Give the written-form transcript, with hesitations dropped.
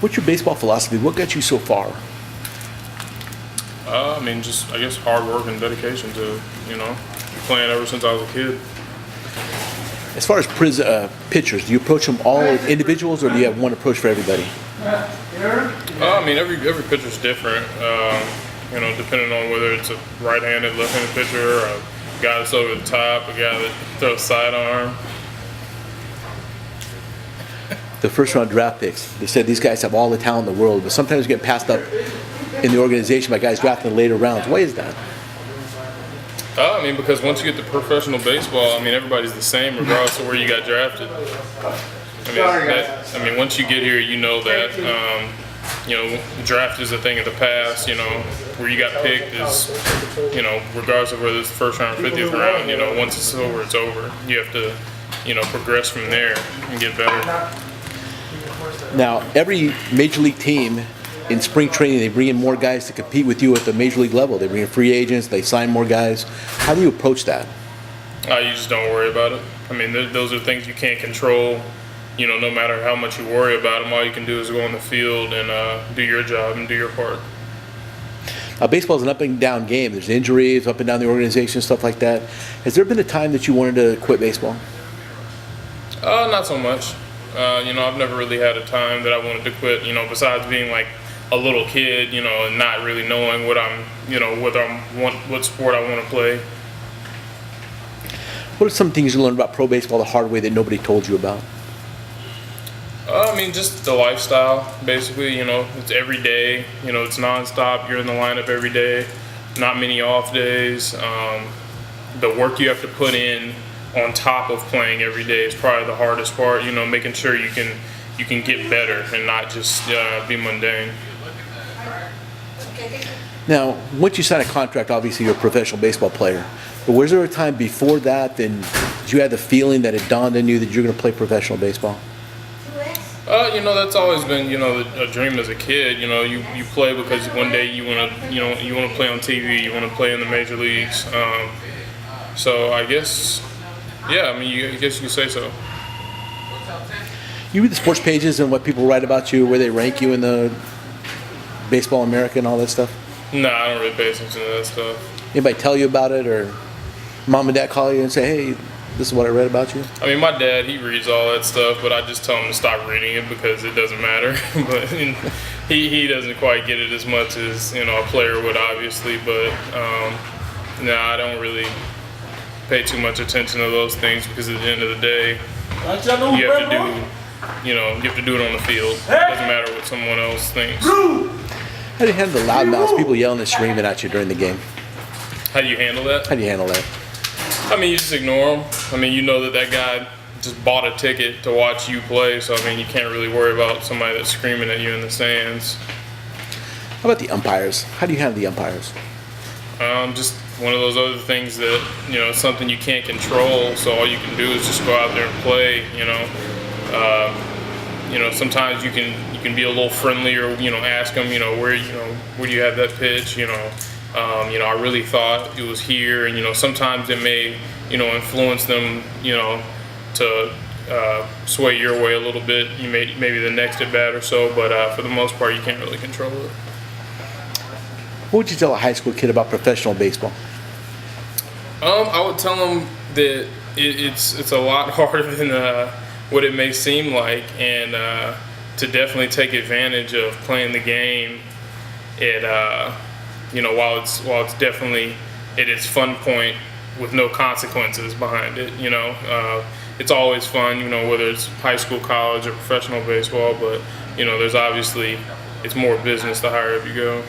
What's your baseball philosophy? What got you so far? I mean, just I guess hard work and dedication to playing ever since I was a kid. As far as pitchers, do you approach them all individuals, or do you have one approach for everybody? I mean, every pitcher's different. Depending on whether it's a right-handed, left-handed pitcher, or a guy that's over the top, a guy that throws sidearm. The first-round draft picks, they said these guys have all the talent in the world, but sometimes get passed up in the organization by guys drafted in later rounds. Why is that? I mean, because once you get to professional baseball, I mean, everybody's the same regardless of where you got drafted. I mean, once you get here, you know that, draft is a thing of the past, where you got picked is, regardless of whether it's the first round or 50th round, once it's over, it's over. You have to, progress from there and get better. Now, every major league team in spring training, they bring in more guys to compete with you at the major league level. They bring in free agents, they sign more guys. How do you approach that? You just don't worry about it. I mean, those are things you can't control. No matter how much you worry about them, all you can do is go on the field and do your job and do your part. Baseball is an up and down game. There's injuries, up and down the organization, stuff like that. Has there been a time that you wanted to quit baseball? Not so much. I've never really had a time that I wanted to quit, besides being like a little kid, and not really knowing what what sport I want to play. What are some things you learned about pro baseball the hard way that nobody told you about? I mean, just the lifestyle, basically. It's every day. It's nonstop. You're in the lineup every day. Not many off days. The work you have to put in on top of playing every day is probably the hardest part. Making sure you can get better and not just be mundane. Now, once you sign a contract, obviously you're a professional baseball player. But was there a time before that then you had the feeling that it dawned on you that you're going to play professional baseball? That's always been, a dream as a kid. You play because one day you want to play on TV, you want to play in the major leagues. So I guess, yeah, I mean, I guess you could say so. You read the sports pages and what people write about you, where they rank you in the Baseball America and all that stuff? No, I don't really pay attention to that stuff. Anybody tell you about it, or mom and dad call you and say, hey, this is what I read about you? I mean, my dad, he reads all that stuff, but I just tell him to stop reading it because it doesn't matter. But he doesn't quite get it as much as, a player would, obviously. But, no, I don't really pay too much attention to those things because at the end of the day, you have to do, you have to do it on the field. It doesn't matter what someone else thinks. How do you handle the loudmouths, people yelling and screaming at you during the game? How do you handle that? How do you handle that? I mean, you just ignore them. I mean, you know that guy just bought a ticket to watch you play, so I mean, you can't really worry about somebody that's screaming at you in the stands. How about the umpires? How do you handle the umpires? Just one of those other things that, it's something you can't control, so all you can do is just go out there and play, sometimes you can be a little friendlier, ask them, where do you have that pitch, I really thought it was here, and sometimes it may, influence them, to sway your way a little bit. You maybe the next at bat or so, but for the most part, you can't really control it. What would you tell a high school kid about professional baseball? I would tell them that it's a lot harder than what it may seem like, and to definitely take advantage of playing the game at while it's definitely at its fun point with no consequences behind it. It's always fun, whether it's high school, college, or professional baseball, but there's obviously, it's more business the higher up you go.